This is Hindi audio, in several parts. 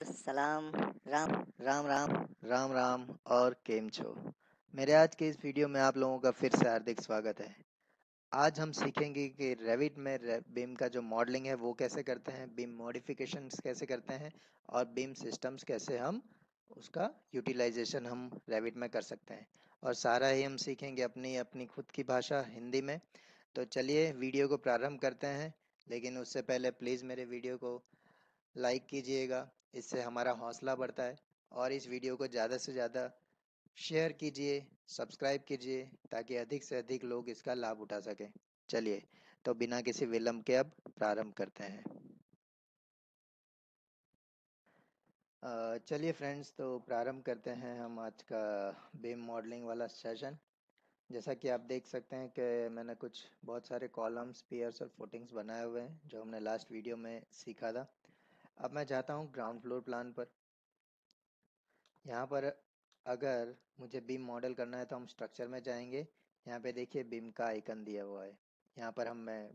सलाम राम राम राम राम राम और केम छो। मेरे आज के इस वीडियो में आप लोगों का फिर से हार्दिक स्वागत है। आज हम सीखेंगे कि रेविट में बीम का जो मॉडलिंग है वो कैसे करते हैं, बीम मॉडिफिकेशंस कैसे करते हैं और बीम सिस्टम्स कैसे हम उसका यूटिलाइजेशन हम रेविट में कर सकते हैं। और सारा ही हम सीखेंगे अपनी अपनी खुद की भाषा हिंदी में। तो चलिए वीडियो को प्रारंभ करते हैं, लेकिन उससे पहले प्लीज़ मेरे वीडियो को लाइक कीजिएगा, इससे हमारा हौसला बढ़ता है। और इस वीडियो को ज़्यादा से ज़्यादा शेयर कीजिए, सब्सक्राइब कीजिए, ताकि अधिक से अधिक लोग इसका लाभ उठा सकें। चलिए, तो बिना किसी विलंब के अब प्रारंभ करते हैं। चलिए फ्रेंड्स, तो प्रारंभ करते हैं हम आज का बीम मॉडलिंग वाला सेशन। जैसा कि आप देख सकते हैं कि मैंने कुछ बहुत सारे कॉलम्स, पियर्स और फुटिंग्स बनाए हुए हैं जो हमने लास्ट वीडियो में सीखा था। अब मैं जाता हूँ ग्राउंड फ्लोर प्लान पर। यहाँ पर अगर मुझे बीम मॉडल करना है तो हम स्ट्रक्चर में जाएंगे। यहाँ पे देखिए बीम का आइकन दिया हुआ है। यहाँ पर मैं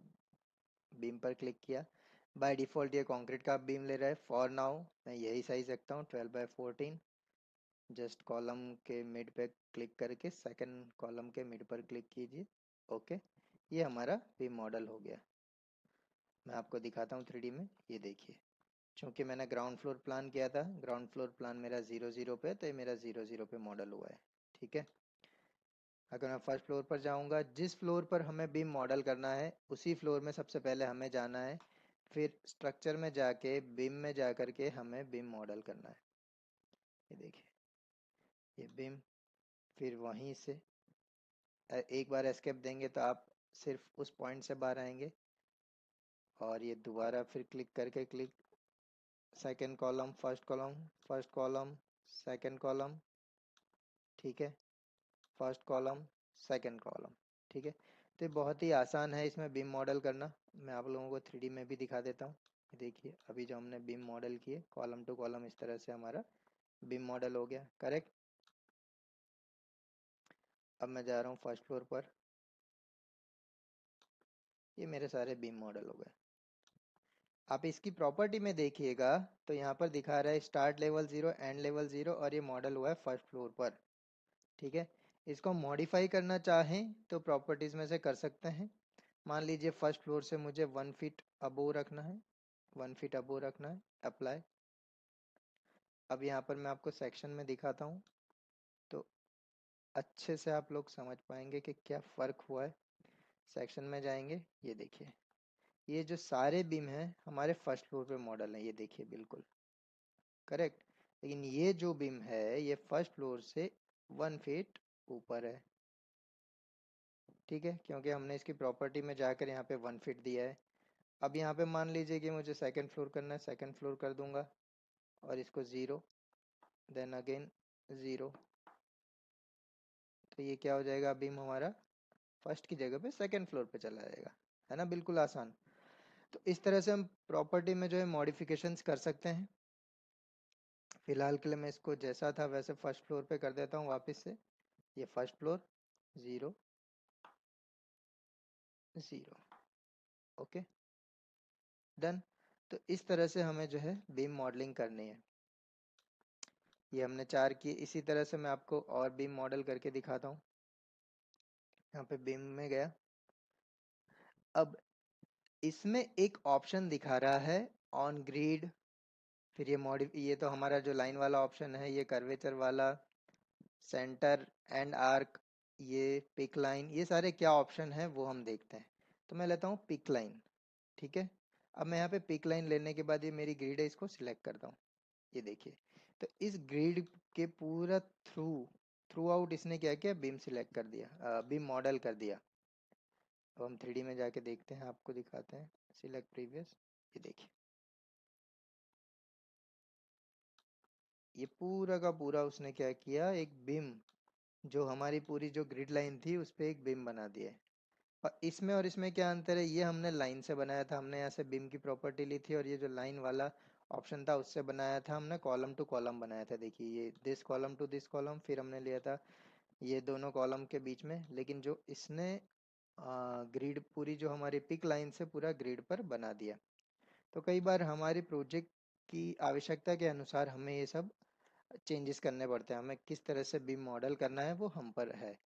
बीम पर क्लिक किया। बाय डिफ़ॉल्ट ये कंक्रीट का बीम ले रहा है। फॉर नाउ मैं यही साइज रखता हूँ 12/14। जस्ट कॉलम के मिड पे क्लिक करके सेकंड कॉलम के मिड पर क्लिक कीजिए। ओके, ये हमारा बीम मॉडल हो गया। मैं आपको दिखाता हूँ 3D में। ये देखिए, चूंकि मैंने ग्राउंड फ्लोर प्लान किया था, ग्राउंड फ्लोर प्लान मेरा 0 0 पे, तो ये मेरा 0 0 पे मॉडल हुआ है। ठीक है। अगर मैं फर्स्ट फ्लोर पर जाऊंगा, जिस फ्लोर पर हमें बीम मॉडल करना है उसी फ्लोर में सबसे पहले हमें जाना है। फिर स्ट्रक्चर में जाके बीम में जा करके हमें बीम मॉडल करना है। ये देखिए, ये बीम। फिर वहीं से एक बार एस्केप देंगे तो आप सिर्फ उस पॉइंट से बाहर आएंगे। और ये दोबारा फिर क्लिक करके click, second column, first column, first column, second column. ठीक है, फर्स्ट कॉलम, सेकंड कॉलम। ठीक है। तो ये बहुत ही आसान है इसमें बीम मॉडल करना। मैं आप लोगों को 3D में भी दिखा देता हूँ। देखिए, अभी जो हमने बीम मॉडल किए कॉलम टू कॉलम, इस तरह से हमारा बीम मॉडल हो गया। करेक्ट। अब मैं जा रहा हूँ फर्स्ट फ्लोर पर। ये मेरे सारे बीम मॉडल हो गए। आप इसकी प्रॉपर्टी में देखिएगा तो यहाँ पर दिखा रहा है स्टार्ट लेवल 0, एंड लेवल 0, और ये मॉडल हुआ है फर्स्ट फ्लोर पर। ठीक है। इसको मॉडिफाई करना चाहें तो प्रॉपर्टीज में से कर सकते हैं। मान लीजिए फर्स्ट फ्लोर से मुझे 1 फीट अबोव रखना है, 1 फीट अबोव रखना है। अप्लाई। अब यहाँ पर मैं आपको सेक्शन में दिखाता हूँ तो अच्छे से आप लोग समझ पाएंगे कि क्या फ़र्क हुआ है। सेक्शन में जाएंगे, ये देखिए, ये जो सारे बीम हैं हमारे फर्स्ट फ्लोर पे मॉडल हैं। ये देखिए, बिल्कुल करेक्ट। लेकिन ये जो बीम है ये फर्स्ट फ्लोर से 1 फीट ऊपर है। ठीक है, क्योंकि हमने इसकी प्रॉपर्टी में जाकर यहाँ पे 1 फीट दिया है। अब यहाँ पे मान लीजिए कि मुझे सेकंड फ्लोर करना है, सेकंड फ्लोर कर दूंगा और इसको 0, देन अगेन 0। तो ये क्या हो जाएगा, बीम हमारा फर्स्ट की जगह पे सेकंड फ्लोर पे चला जाएगा। है ना, बिल्कुल आसान। तो इस तरह से हम प्रॉपर्टी में जो है मॉडिफिकेशंस कर सकते हैं। फिलहाल के लिए मैं इसको जैसा था वैसे फर्स्ट फ्लोर पे कर देता हूँ वापस से। ये फर्स्ट फ्लोर, 0 0। Okay, done. तो इस तरह से हमें जो है बीम मॉडलिंग करनी है। ये हमने 4 किए। इसी तरह से मैं आपको और बीम मॉडल करके दिखाता हूँ। यहाँ पे बीम में गया। अब इसमें एक ऑप्शन दिखा रहा है ऑन ग्रिड। फिर ये तो हमारा जो लाइन वाला ऑप्शन है, ये कर्वेचर वाला, सेंटर एंड आर्क, ये पिक लाइन, ये सारे क्या ऑप्शन है वो हम देखते हैं। तो मैं लेता हूँ पिक लाइन। ठीक है। अब मैं यहाँ पे पिक लाइन लेने के बाद ये मेरी ग्रिड है, इसको सिलेक्ट करता हूँ। ये देखिए, तो इस ग्रिड के पूरा थ्रू आउट इसने क्या किया, बीम सिलेक्ट कर दिया, बीम मॉडल कर दिया। अब हम 3D में जाके देखते हैं, आपको दिखाते हैं। Select previous. ये देखिए, ये पूरा का पूरा उसने क्या किया, एक बीम, जो हमारी पूरी जो ग्रिड लाइन थी उस पे एक बीम बना दिया है। और इसमें क्या अंतर है, ये हमने लाइन से बनाया था, हमने यहाँ से बीम की प्रॉपर्टी ली थी, और ये जो लाइन वाला ऑप्शन था उससे बनाया था हमने, कॉलम टू कॉलम बनाया था। देखिए, ये this column to this column, फिर हमने लिया था ये दोनों कॉलम के बीच में। लेकिन जो इसने ग्रिड पूरी जो हमारी पिक लाइन से पूरा ग्रिड पर बना दिया। तो कई बार हमारी प्रोजेक्ट की आवश्यकता के अनुसार हमें ये सब चेंजेस करने पड़ते हैं। हमें किस तरह से बीम मॉडल करना है वो हम पर है।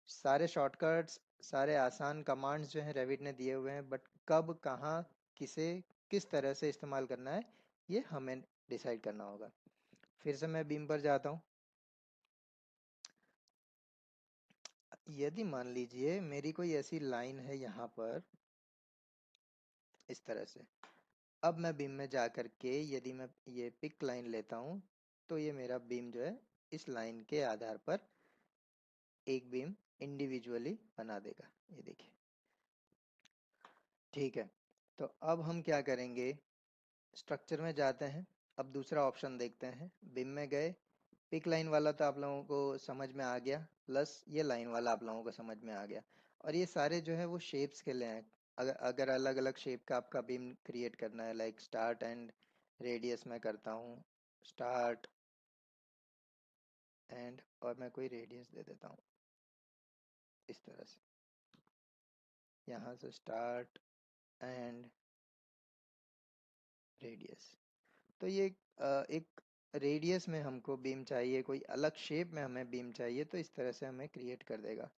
सारे शॉर्टकट्स, सारे आसान कमांड्स जो हैं रेविट ने दिए हुए हैं, बट कब, कहाँ, किसे, किस तरह से इस्तेमाल करना है ये हमें डिसाइड करना होगा। फिर से मैं बीम पर जाता हूँ। यदि मान लीजिए मेरी कोई ऐसी लाइन है यहाँ पर इस तरह से, अब मैं बीम में जा करके यदि मैं ये पिक लाइन लेता हूँ तो ये मेरा बीम जो है इस लाइन के आधार पर एक बीम इंडिविजुअली बना देगा। ये देखिए, ठीक है। तो अब हम क्या करेंगे, स्ट्रक्चर में जाते हैं। अब दूसरा ऑप्शन देखते हैं। बिम में गए, पिक लाइन वाला तो आप लोगों को समझ में आ गया, प्लस ये लाइन वाला आप लोगों को समझ में आ गया। और ये सारे जो है वो शेप्स के लिए हैं। अगर अगर अलग अलग शेप का आपका बीम क्रिएट करना है, लाइक स्टार्ट एंड रेडियस मैं करता हूँ, स्टार्ट एंड, और मैं कोई रेडियस दे देता हूँ इस तरह से, यहाँ से स्टार्ट एंड रेडियस। तो ये एक रेडियस में हमको बीम चाहिए, कोई अलग शेप में हमें बीम चाहिए, तो इस तरह से हमें क्रिएट कर देगा।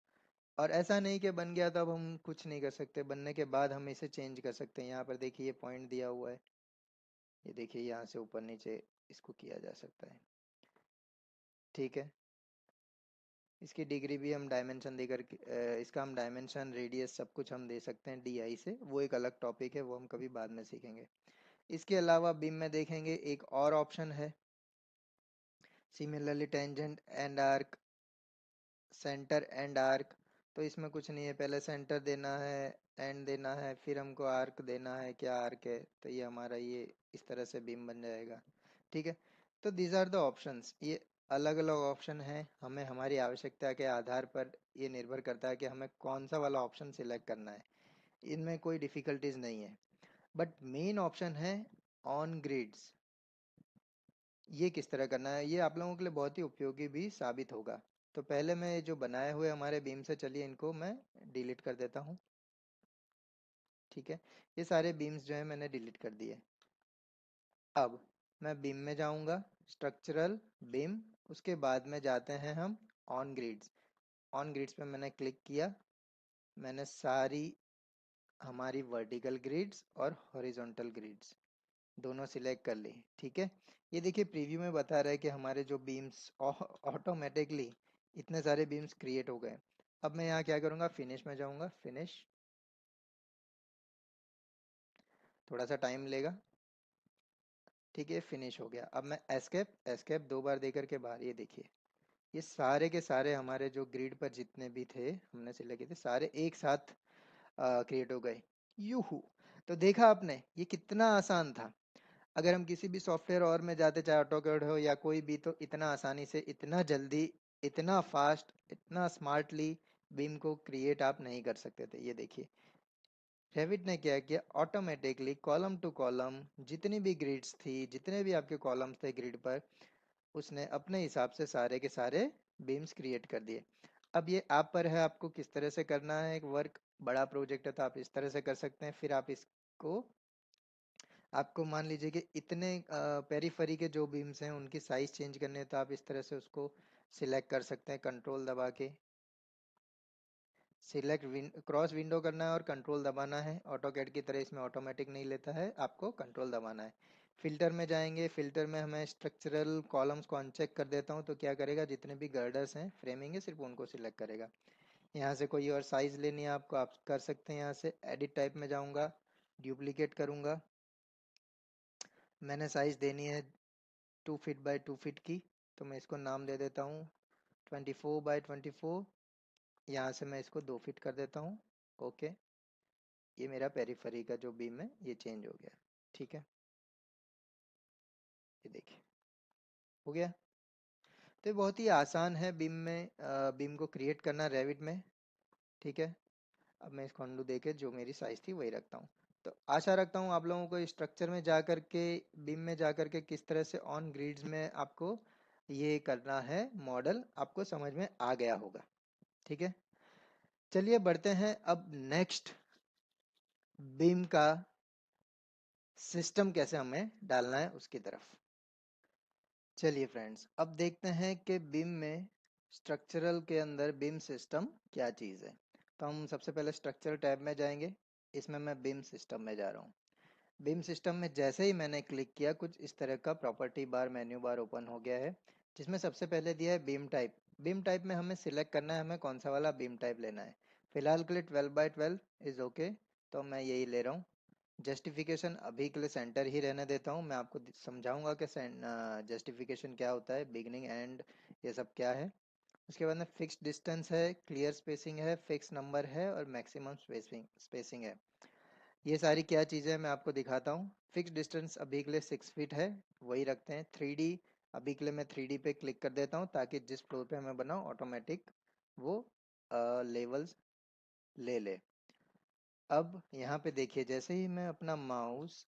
और ऐसा नहीं कि बन गया तो अब हम कुछ नहीं कर सकते, बनने के बाद हम इसे चेंज कर सकते हैं। यहाँ पर देखिए ये पॉइंट दिया हुआ है, ये देखिए यहाँ से ऊपर नीचे इसको किया जा सकता है। ठीक है, इसकी डिग्री भी हम डायमेंशन देकर इसका हम डायमेंशन, रेडियस, सब कुछ हम दे सकते हैं DI से। वो एक अलग टॉपिक है, वो हम कभी बाद में सीखेंगे। इसके अलावा बीम में देखेंगे एक और ऑप्शन है, similarly tangent and arc, centre and arc. तो इसमें कुछ नहीं है, पहले सेंटर देना है, एंड देना है, फिर हमको आर्क देना है। क्या आर्क है, तो ये हमारा ये इस तरह से बीम बन जाएगा। ठीक है, तो दीज आर द ऑप्शंस। ये अलग अलग ऑप्शन है, हमें हमारी आवश्यकता के आधार पर ये निर्भर करता है कि हमें कौन सा वाला ऑप्शन सिलेक्ट करना है। इनमें कोई डिफिकल्टीज नहीं है, बट मेन ऑप्शन है ऑन ग्रिड्स। ये किस तरह करना है, ये आप लोगों के लिए बहुत ही उपयोगी भी साबित होगा। तो पहले मैं जो बनाए हुए हमारे बीम से, चलिए इनको मैं डिलीट कर देता हूँ। ठीक है, ये सारे बीम्स जो है मैंने डिलीट कर दिए। अब मैं बीम में जाऊंगा, स्ट्रक्चरल बीम, उसके बाद में जाते हैं हम ऑन ग्रिड्स। ऑन ग्रिड्स पे मैंने क्लिक किया, मैंने सारी हमारी वर्टिकल ग्रिड्स और हॉरिजॉन्टल ग्रिड्स दोनों सिलेक्ट कर ली। ठीक है, ये देखिए प्रीव्यू में बता रहा है कि हमारे जो बीम्स ऑटोमेटिकली इतने सारे बीम्स क्रिएट हो गए। अब मैं यहाँ क्या करूँगा, फिनिश में जाऊँगा, फिनिश, थोड़ा सा टाइम लेगा। ठीक है, फिनिश हो गया। अब मैं एस्केप, एस्केप दो बार दे करके बाहर, ये देखिए ये सारे के सारे हमारे जो ग्रिड पर जितने भी थे हमने सिलेक्ट किए थे, सारे एक साथ क्रिएट हो गए। यूहू, तो देखा आपने ये कितना आसान था। अगर हम किसी भी सॉफ्टवेयर और में जाते, चाहे ऑटोकैड हो या कोई भी, तो इतना आसानी से, इतना जल्दी, इतना फास्ट, इतना स्मार्टली बीम को क्रिएट आप नहीं कर सकते थे। ये देखिए रेविट ने क्या किया, ऑटोमेटिकली कॉलम टू कॉलम जितनी भी ग्रिड्स थी, जितने भी आपके कॉलम्स थे ग्रिड पर, उसने अपने हिसाब से सारे के सारे बीम्स क्रिएट कर दिए। अब ये आप पर है, आपको किस तरह से करना है। एक वर्क बड़ा प्रोजेक्ट है तो आप इस तरह से कर सकते हैं। फिर आप इसको, आपको मान लीजिए कि इतने पेरीफेरी के जो बीम्स हैं उनकी साइज चेंज करने हैं, तो आप इस तरह से उसको सिलेक्ट कर सकते हैं कंट्रोल दबा के। सिलेक्ट क्रॉस विंडो करना है और कंट्रोल दबाना है। ऑटो कैड की तरह इसमें ऑटोमेटिक नहीं लेता है, आपको कंट्रोल दबाना है। फिल्टर में जाएंगे, फिल्टर में हमें स्ट्रक्चरल कॉलम्स को अनचेक कर देता हूँ, तो क्या करेगा, जितने भी गर्डर्स हैं फ्रेमिंग है सिर्फ उनको सिलेक्ट करेगा। यहाँ से कोई और साइज लेनी है आपको, आप कर सकते हैं। यहाँ से एडिट टाइप में जाऊँगा, डुप्लीकेट करूँगा, मैंने साइज देनी है 2 फीट बाय 2 फीट की, तो मैं इसको नाम दे देता हूँ 24 बाय 24। यहाँ से मैं इसको 2 फीट कर देता हूँ। ओके, ये मेरा पेरीफेरी का जो बीम है ये चेंज हो गया। ठीक है, ये देखिए हो गया। तो ये बहुत ही आसान है बीम में, बीम को क्रिएट करना रेविट में। ठीक है, अब मैं इसको अंडू देके जो मेरी साइज थी वही रखता हूँ। तो आशा रखता हूँ आप लोगों को स्ट्रक्चर में जा करके, बीम में जा करके किस तरह से ऑन ग्रिड्स में आपको ये करना है मॉडल, आपको समझ में आ गया होगा। ठीक है, चलिए बढ़ते हैं अब नेक्स्ट बीम का सिस्टम कैसे हमें डालना है उसकी तरफ। चलिए फ्रेंड्स, अब देखते हैं कि बीम में स्ट्रक्चरल के अंदर बीम सिस्टम क्या चीज़ है। तो हम सबसे पहले स्ट्रक्चर टैब में जाएंगे। इसमें मैं बीम सिस्टम में जा रहा हूँ। बीम सिस्टम में जैसे ही मैंने क्लिक किया, कुछ इस तरह का प्रॉपर्टी बार, मेन्यू बार ओपन हो गया है, जिसमें सबसे पहले दिया है बीम टाइप। बीम टाइप में हमें सिलेक्ट करना है हमें कौन सा वाला बीम टाइप लेना है। फिलहाल के लिए 12x12 इज ओके, तो मैं यही ले रहा हूँ। जस्टिफिकेशन अभी के लिए सेंटर ही रहने देता हूँ। मैं आपको समझाऊंगा कि जस्टिफिकेशन क्या होता है, बिगनिंग एंड ये सब क्या है। उसके बाद में फिक्स डिस्टेंस है, क्लियर स्पेसिंग है, फिक्स नंबर है और मैक्सिमम स्पेसिंग है। ये सारी क्या चीज़ें हैं मैं आपको दिखाता हूँ। फिक्स डिस्टेंस अभी के लिए 6 फीट है, वही रखते हैं। 3D अभी के लिए मैं 3D पे क्लिक कर देता हूँ, ताकि जिस फ्लोर पे हमें बनाओ ऑटोमेटिक वो लेवल्स ले ले। अब यहाँ पे देखिए, जैसे ही मैं अपना माउस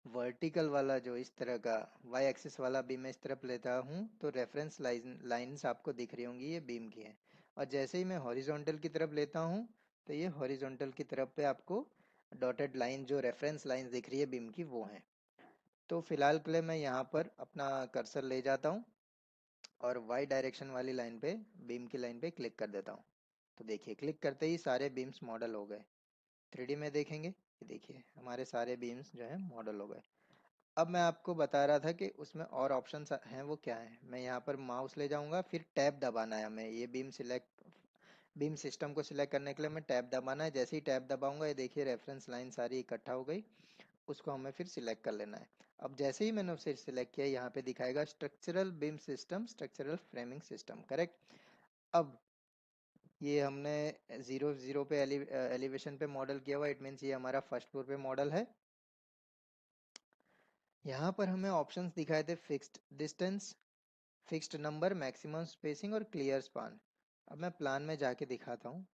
वर्टिकल वाला जो इस तरह का वाई एक्सिस वाला बीम में इस तरफ लेता हूँ, तो रेफरेंस लाइंस आपको दिख रही होंगी, ये बीम की है। और जैसे ही मैं हॉरिजॉन्टल की तरफ लेता हूँ, तो ये हॉरिजॉन्टल की तरफ पे आपको डॉटेड लाइन, जो रेफरेंस लाइन दिख रही है बीम की, वो है। तो फिलहाल के लिए मैं यहाँ पर अपना कर्सर ले जाता हूँ और वाई डायरेक्शन वाली लाइन पे, बीम की लाइन पे क्लिक कर देता हूँ। तो देखिए, क्लिक करते ही सारे बीम्स मॉडल हो गए। 3D में देखेंगे, ये देखिए हमारे सारे बीम्स जो है मॉडल हो गए। अब मैं आपको बता रहा था कि उसमें और ऑप्शंस हैं, वो क्या है। मैं यहाँ पर माउस ले जाऊंगा, फिर टैब दबाना है हमें। ये बीम सिस्टम को सिलेक्ट करने के लिए हमें टैब दबाना है। जैसे ही टैब दबाऊंगा, ये देखिए रेफरेंस लाइन सारी इकट्ठा हो गई। उसको हमें फिर सिलेक्ट कर लेना है। अब जैसे ही मैंने उसे सिलेक्ट किया, यहाँ पे दिखाएगा structural beam system, structural framing system, correct. अब ये हमने 0 0 पे एलिवेशन पे मॉडल किया हुआ, इट मीन्स ये हमारा फर्स्ट फ्लोर पे मॉडल है। यहाँ पर हमें ऑप्शंस दिखाए थे, fixed distance, fixed number, maximum spacing और क्लियर स्पान। अब मैं प्लान में जाके दिखाता हूँ।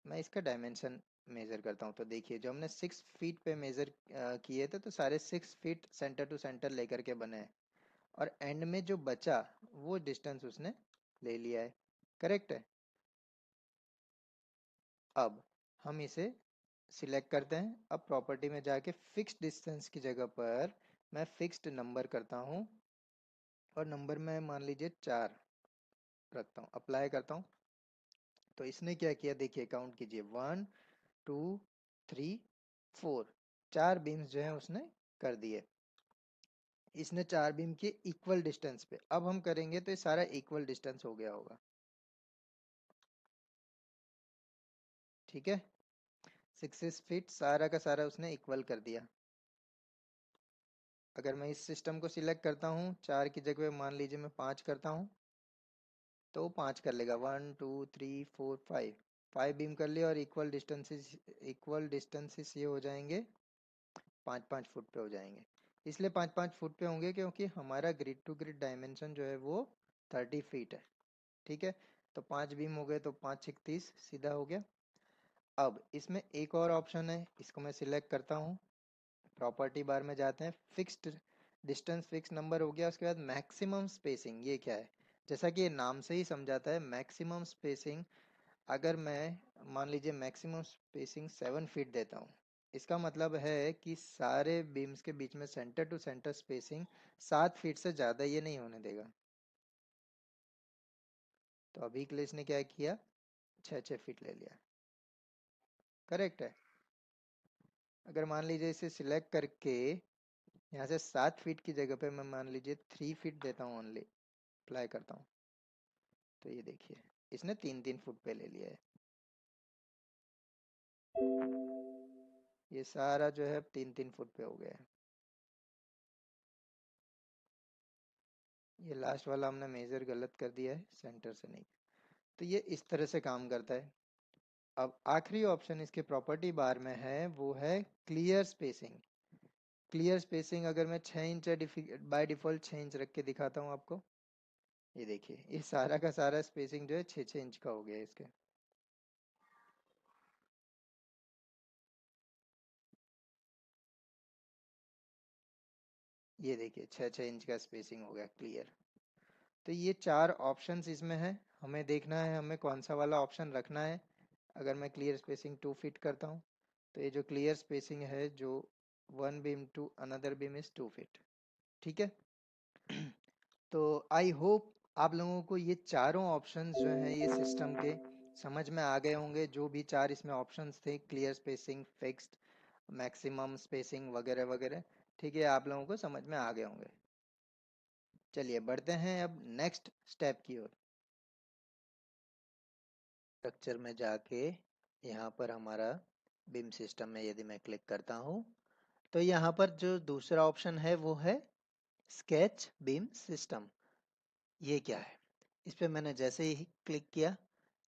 मैं इसका डायमेंशन मेजर करता हूँ। तो देखिए, जो हमने 6 फीट पे मेजर किए थे, तो सारे 6 फीट सेंटर टू सेंटर लेकर के बने हैं। और एंड में जो बचा, वो डिस्टेंस उसने ले लिया है, करेक्ट है। अब हम इसे सिलेक्ट करते हैं। अब प्रॉपर्टी में जाके फिक्स्ड डिस्टेंस की जगह पर मैं फिक्स्ड नंबर करता हूँ, और नंबर में मान लीजिए 4 रखता हूँ, अप्लाई करता हूँ। तो इसने क्या किया, देखिए काउंट कीजिए, 1 2 3 4, 4 बीम्स जो है उसने कर दिए। इसने 4 बीम के इक्वल डिस्टेंस पे। अब हम करेंगे तो ये सारा इक्वल डिस्टेंस हो गया होगा, ठीक है। 6 फीट सारा का सारा उसने इक्वल कर दिया। अगर मैं इस सिस्टम को सिलेक्ट करता हूँ, 4 की जगह मान लीजिए मैं 5 करता हूँ, तो वो 5 कर लेगा। 1 2 3 4 5, 5 बीम कर लिया, और इक्वल डिस्टेंसेस ये हो जाएंगे, 5 5 फुट पे हो जाएंगे। इसलिए 5 5 फुट पे होंगे क्योंकि हमारा ग्रिड टू ग्रिड डायमेंशन जो है वो 30 फीट है, ठीक है। तो 5 बीम हो गए, तो 5 6 30 सीधा हो गया। अब इसमें एक और ऑप्शन है, इसको मैं सिलेक्ट करता हूँ। प्रॉपर्टी बार में जाते हैं, फिक्स्ड डिस्टेंस, फिक्स नंबर हो गया। उसके बाद मैक्सिमम स्पेसिंग, ये क्या है। जैसा कि ये नाम से ही समझाता है, मैक्सिमम स्पेसिंग। अगर मैं मान लीजिए मैक्सिमम स्पेसिंग 7 फीट देता हूँ, इसका मतलब है कि सारे बीम्स के बीच में centre to centre spacing 7 feet से ज़्यादा ये नहीं होने देगा। तो अभी के लिए इसने क्या किया, 6 6 फीट ले लिया, करेक्ट है। अगर मान लीजिए इसे सिलेक्ट करके यहाँ से 7 फीट की जगह पे मैं मान लीजिए 3 फीट देता हूँ ओनली, अप्लाई करता हूँ, तो ये देखिए इसने 3 3 फुट पे ले लिया है। ये सारा जो है 3 3 फुट पे हो गया है। ये लास्ट वाला हमने मेजर गलत कर दिया है, सेंटर से नहीं। तो ये इस तरह से काम करता है। अब आखिरी ऑप्शन इसके प्रॉपर्टी बार में है, वो है क्लियर स्पेसिंग। क्लियर स्पेसिंग अगर मैं 6 इंच बाय डिफॉल्ट 6 इंच रख के दिखाता हूँ आपको, ये देखिए ये सारा का सारा स्पेसिंग जो है 6 6 इंच का हो गया है इसके। ये देखिए 6 6 इंच का स्पेसिंग हो गया क्लियर। तो ये 4 ऑप्शंस इसमें है, हमें देखना है हमें कौन सा वाला ऑप्शन रखना है। अगर मैं क्लियर स्पेसिंग 2 फीट करता हूँ, तो ये जो क्लियर स्पेसिंग है जो one beam to another beam is 2 feet. ठीक है। तो आई होप आप लोगों को ये चारों ऑप्शंस जो हैं ये सिस्टम के समझ में आ गए होंगे। जो भी चार इसमें ऑप्शंस थे, clear spacing, fixed, maximum spacing वगैरह वगैरह, ठीक है, आप लोगों को समझ में आ गए होंगे। चलिए बढ़ते हैं अब नेक्स्ट स्टेप की ओर। स्ट्रक्चर में जाके यहाँ पर हमारा बीम सिस्टम में यदि मैं क्लिक करता हूँ तो यहाँ पर जो दूसरा ऑप्शन है वो है स्केच बीम सिस्टम। ये क्या है? इस पे मैंने जैसे ही क्लिक किया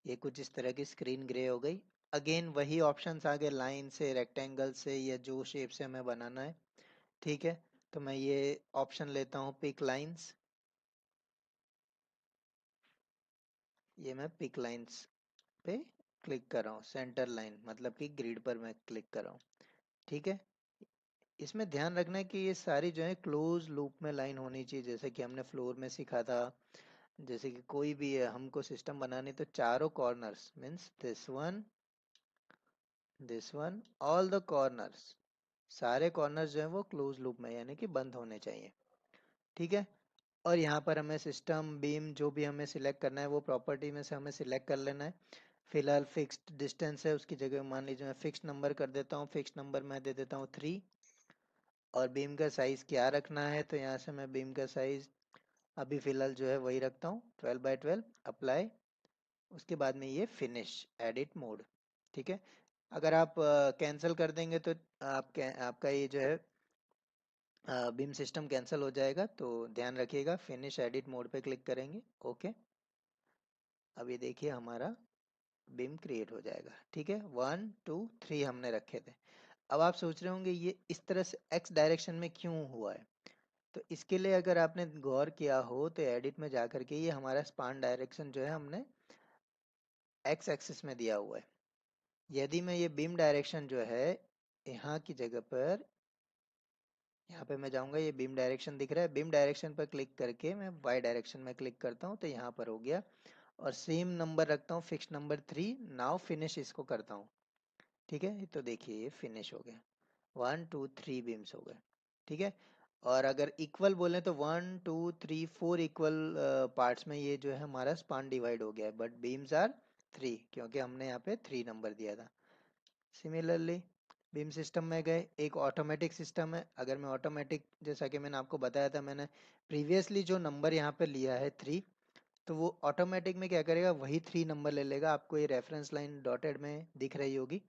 ये कुछ इस तरह की स्क्रीन ग्रे हो गई। अगेन वही ऑप्शंस आ गए, लाइन से, रेक्टेंगल से, या जो शेप से हमें बनाना है। ठीक है, तो मैं ये ऑप्शन लेता हूँ पिक लाइंस। ये मैं पिक लाइंस पे क्लिक कर रहा हूँ, सेंटर लाइन मतलब कि ग्रिड पर मैं क्लिक कर रहा हूँ। ठीक है, इसमें ध्यान रखना है कि ये सारी जो है क्लोज लूप में लाइन होनी चाहिए, जैसे कि हमने फ्लोर में सीखा था। जैसे कि कोई भी है हमको सिस्टम बनानी, तो चारों corners means this one, all the corners, सारे कॉर्नर्स जो है वो क्लोज लूप में यानी कि बंद होने चाहिए। ठीक है, और यहाँ पर हमें सिस्टम बीम जो भी हमें सिलेक्ट करना है वो प्रॉपर्टी में से हमें सिलेक्ट कर लेना है। फिलहाल फिक्स्ड डिस्टेंस है, उसकी जगह मान लीजिए मैं फिक्स नंबर कर देता हूँ। फिक्स नंबर मैं दे देता हूँ 3। और बीम का साइज क्या रखना है, तो यहाँ से मैं बीम का साइज अभी फिलहाल जो है वही रखता हूँ, 12 बाई 12। अप्लाई, उसके बाद में ये फिनिश एडिट मोड। ठीक है, अगर आप कैंसिल कर देंगे तो आपका ये जो है बीम सिस्टम कैंसिल हो जाएगा, तो ध्यान रखिएगा। फिनिश एडिट मोड पे क्लिक करेंगे। ओके, अब ये देखिए हमारा बीम क्रिएट हो जाएगा। ठीक है, 1 2 3 हमने रखे थे। अब आप सोच रहे होंगे ये इस तरह से एक्स डायरेक्शन में क्यों हुआ है। तो इसके लिए अगर आपने गौर किया हो तो एडिट में जाकर के ये हमारा स्पान डायरेक्शन जो है हमने एक्स एक्सिस में दिया हुआ है। यदि मैं ये बीम डायरेक्शन जो है यहाँ की जगह पर, यहाँ पे मैं जाऊंगा, ये बीम डायरेक्शन दिख रहा है, बीम डायरेक्शन पर क्लिक करके मैं वाई डायरेक्शन में क्लिक करता हूँ तो यहाँ पर हो गया। और सेम नंबर रखता हूँ, फिक्स नंबर 3। नाउ फिनिश इसको करता हूँ। ठीक है, तो देखिए ये फिनिश हो गया, 1 2 3 बीम्स हो गए। ठीक है, और अगर इक्वल बोले तो 1 2 3 4 इक्वल पार्ट्स में ये जो है हमारा स्पान डिवाइड हो गया है, बट बीम्स आर 3 क्योंकि हमने यहाँ पे 3 नंबर दिया था। सिमिलरली बीम सिस्टम में गए, एक ऑटोमेटिक सिस्टम है। अगर मैं ऑटोमेटिक, जैसा कि मैंने आपको बताया था, मैंने प्रीवियसली जो नंबर यहाँ पे लिया है 3, तो वो ऑटोमेटिक में क्या करेगा, वही 3 नंबर ले लेगा। आपको ये रेफरेंस लाइन डॉटेड में दिख रही होगी,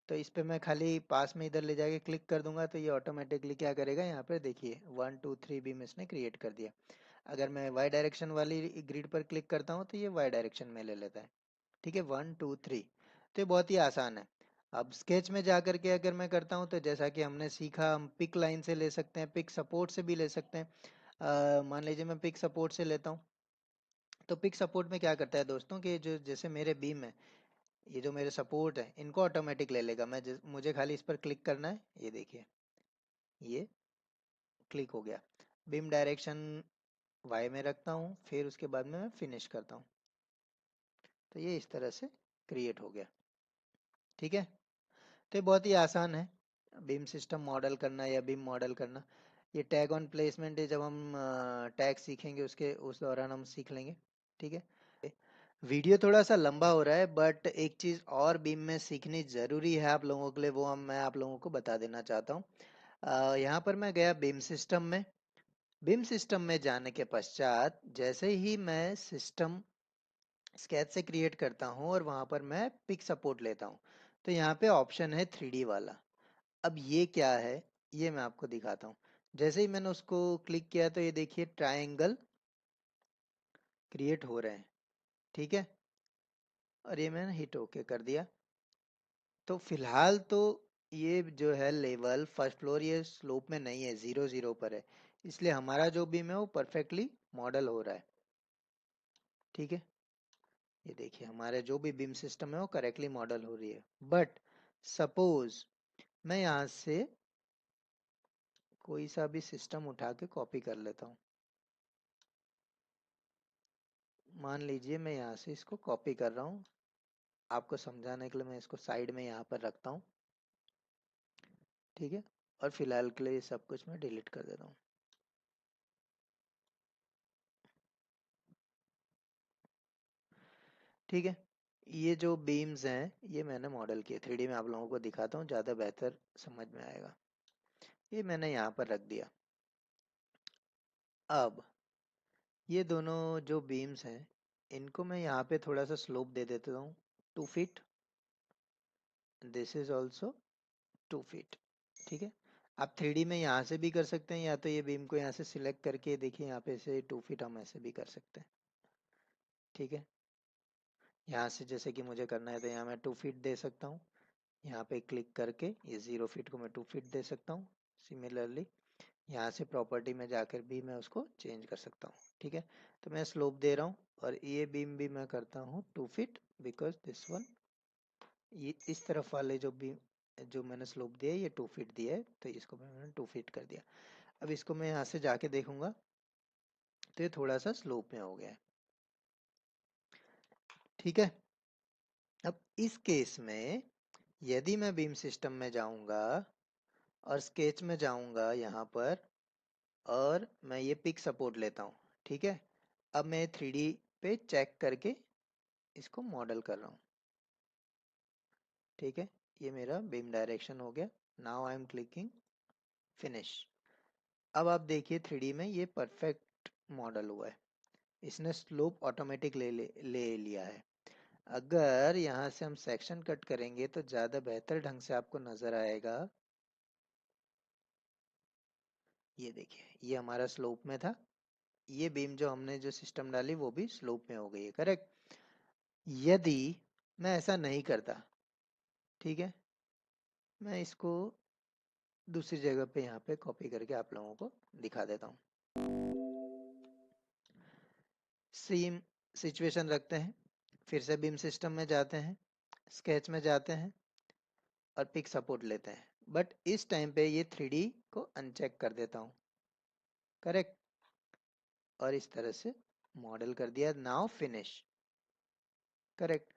तो इस पे मैं खाली पास में इधर ले जाके क्लिक कर दूंगा तो ये ऑटोमेटिकली क्या करेगा, यहाँ पे देखिए 1 2 3 बीम इसने क्रिएट कर दिया। अगर मैं वाई डायरेक्शन वाली ग्रिड पर क्लिक करता हूँ तो ये वाई डायरेक्शन में ले लेता है। ठीक है, 1 2 3। तो ये बहुत ही आसान है। अब स्केच में जा करके अगर मैं करता हूँ तो जैसा कि हमने सीखा, हम पिक लाइन से ले सकते हैं, पिक सपोर्ट से भी ले सकते हैं। मान लीजिए मैं पिक सपोर्ट से लेता हूँ, तो पिक सपोर्ट में क्या करता है दोस्तों कि जो जैसे मेरे बीम है, ये जो मेरे सपोर्ट है इनको ऑटोमेटिक ले लेगा। मुझे खाली इस पर क्लिक करना है, ये देखिए ये क्लिक हो गया। बीम डायरेक्शन वाई में रखता हूँ, फिर उसके बाद में मैं फिनिश करता हूँ, तो ये इस तरह से क्रिएट हो गया। ठीक है, तो ये बहुत ही आसान है बीम सिस्टम मॉडल करना या बीम मॉडल करना। ये टैग ऑन प्लेसमेंट है, जब हम टैग सीखेंगे उसके उस दौरान हम सीख लेंगे। ठीक है, वीडियो थोड़ा सा लंबा हो रहा है, बट एक चीज़ और बीम में सीखनी ज़रूरी है आप लोगों के लिए, वो हम मैं आप लोगों को बता देना चाहता हूँ। यहाँ पर मैं गया बीम सिस्टम में। बीम सिस्टम में जाने के पश्चात जैसे ही मैं सिस्टम स्केच से क्रिएट करता हूँ और वहां पर मैं पिक सपोर्ट लेता हूँ, तो यहाँ पे ऑप्शन है 3D वाला। अब ये क्या है, ये मैं आपको दिखाता हूँ। जैसे ही मैंने उसको क्लिक किया तो ये देखिए ट्रायंगल क्रिएट हो रहे हैं। ठीक है, और ये मैंने हिट ओके कर दिया। तो फिलहाल तो ये जो है लेवल फर्स्ट फ्लोर ये स्लोप में नहीं है, 0 0 पर है, इसलिए हमारा जो बीम है वो परफेक्टली मॉडल हो रहा है। ठीक है, ये देखिए हमारे जो भी बीम सिस्टम है वो करेक्टली मॉडल हो रही है। बट सपोज मैं यहाँ से कोई सा भी सिस्टम उठा के कॉपी कर लेता हूँ। मान लीजिए मैं यहाँ से इसको कॉपी कर रहा हूँ, आपको समझाने के लिए मैं इसको साइड में यहाँ पर रखता हूँ। ठीक है, और फिलहाल के लिए सब कुछ मैं डिलीट कर देता हूँ। ठीक है, ये जो बीम्स हैं ये मैंने मॉडल किए, 3D में आप लोगों को दिखाता हूँ, ज़्यादा बेहतर समझ में आएगा। ये मैंने यहाँ पर रख दिया। अब ये दोनों जो बीम्स हैं इनको मैं यहाँ पे थोड़ा सा स्लोप दे देता हूँ 2 feet. This is also 2 feet. ठीक है, आप 3D में यहाँ से भी कर सकते हैं, या तो ये बीम को यहाँ से सिलेक्ट करके देखिए यहाँ पे से 2 फीट हम ऐसे भी कर सकते हैं। ठीक है, यहाँ से जैसे कि मुझे करना है तो यहाँ मैं 2 फीट दे सकता हूँ। यहाँ पे क्लिक करके ये 0 फीट को मैं 2 फीट दे सकता हूँ। सिमिलरली यहाँ से प्रॉपर्टी में जाकर भी मैं उसको चेंज कर सकता हूँ। ठीक है, तो मैं स्लोप दे रहा हूँ और ये बीम भी मैं करता हूँ 2 फीट, बिकॉज दिस वन, ये इस तरफ वाले जो बीम जो मैंने स्लोप दिया है ये 2 फीट दिया है, तो इसको मैंने 2 फीट कर दिया। अब इसको मैं यहाँ से जाके देखूंगा तो ये थोड़ा सा स्लोप में हो गया है। ठीक है, अब इस केस में यदि मैं बीम सिस्टम में जाऊंगा और स्केच में जाऊंगा यहाँ पर, और मैं ये पिक सपोर्ट लेता हूँ। ठीक है, अब मैं 3D पे चेक करके इसको मॉडल कर रहा हूँ। ठीक है, ये मेरा बीम डायरेक्शन हो गया। Now I am clicking finish. अब आप देखिए 3D में ये परफेक्ट मॉडल हुआ है, इसने स्लोप ऑटोमेटिक ले लिया है। अगर यहाँ से हम सेक्शन कट करेंगे तो ज़्यादा बेहतर ढंग से आपको नज़र आएगा। ये देखिए ये हमारा स्लोप में था, ये बीम जो हमने जो सिस्टम डाली वो भी स्लोप में हो गई है, करेक्ट। यदि मैं ऐसा नहीं करता, ठीक है, मैं इसको दूसरी जगह पे यहाँ पे कॉपी करके आप लोगों को दिखा देता हूँ। सेम सिचुएशन रखते हैं, फिर से बीम सिस्टम में जाते हैं, स्केच में जाते हैं और पिक सपोर्ट लेते हैं, बट इस टाइम पे ये 3D को अनचेक कर देता हूँ, करेक्ट, और इस तरह से मॉडल कर दिया। Now finish, correct.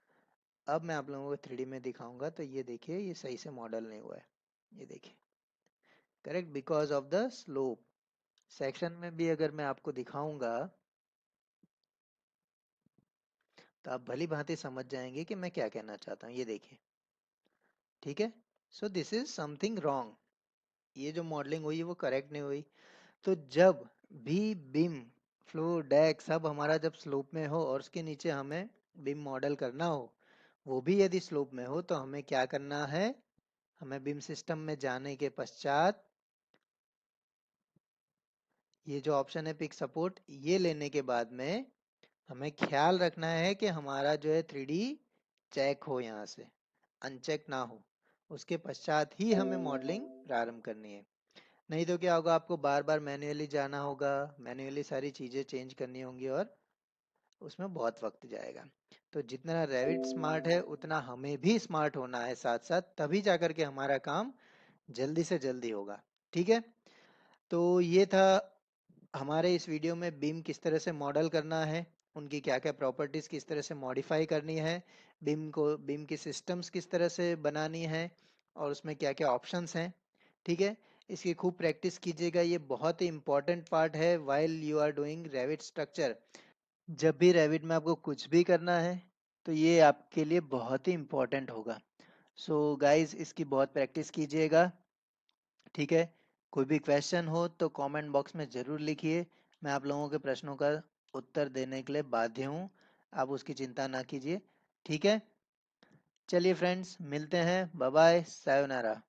अब मैं आप लोगों को 3D में दिखाऊंगा तो ये देखिए ये सही से मॉडल नहीं हुआ है, ये देखिए, correct, because of the slope. Section में भी अगर मैं आपको दिखाऊंगा तो आप भली भांति समझ जाएंगे कि मैं क्या कहना चाहता हूँ। ये देखिए, ठीक है, so this is something wrong, ये जो मॉडलिंग हुई है वो करेक्ट नहीं हुई। तो जब भी बीम फ्लो डेक सब हमारा जब स्लोप में हो और उसके नीचे हमें बीम मॉडल करना हो, वो भी यदि स्लोप में हो, तो हमें क्या करना है, हमें बीम सिस्टम में जाने के पश्चात ये जो ऑप्शन है पिक सपोर्ट, ये लेने के बाद में हमें ख्याल रखना है कि हमारा जो है 3D चेक हो, यहाँ से अनचेक ना हो, उसके पश्चात ही हमें मॉडलिंग प्रारंभ करनी है। नहीं तो क्या होगा, आपको बार बार मैन्युअली जाना होगा, मैन्युअली सारी चीजें चेंज करनी होंगी और उसमें बहुत वक्त जाएगा। तो जितना रेविट स्मार्ट है उतना हमें भी स्मार्ट होना है साथ साथ, तभी जाकर के हमारा काम जल्दी से जल्दी होगा। ठीक है, तो ये था हमारे इस वीडियो में बीम किस तरह से मॉडल करना है, उनकी क्या क्या प्रॉपर्टीज किस तरह से मॉडिफाई करनी है, बीम की सिस्टम्स किस तरह से बनानी है और उसमें क्या क्या ऑप्शंस हैं। ठीक है, इसकी खूब प्रैक्टिस कीजिएगा, ये बहुत ही इंपॉर्टेंट पार्ट है while you are doing Revit structure. जब भी रेविट में आपको कुछ भी करना है तो ये आपके लिए बहुत ही इंपॉर्टेंट होगा। सो गाइस इसकी बहुत प्रैक्टिस कीजिएगा। ठीक है, कोई भी क्वेश्चन हो तो कमेंट बॉक्स में ज़रूर लिखिए, मैं आप लोगों के प्रश्नों का उत्तर देने के लिए बाध्य हूँ, आप उसकी चिंता ना कीजिए। ठीक है, चलिए फ्रेंड्स मिलते हैं, बाय बाय, सायोनारा।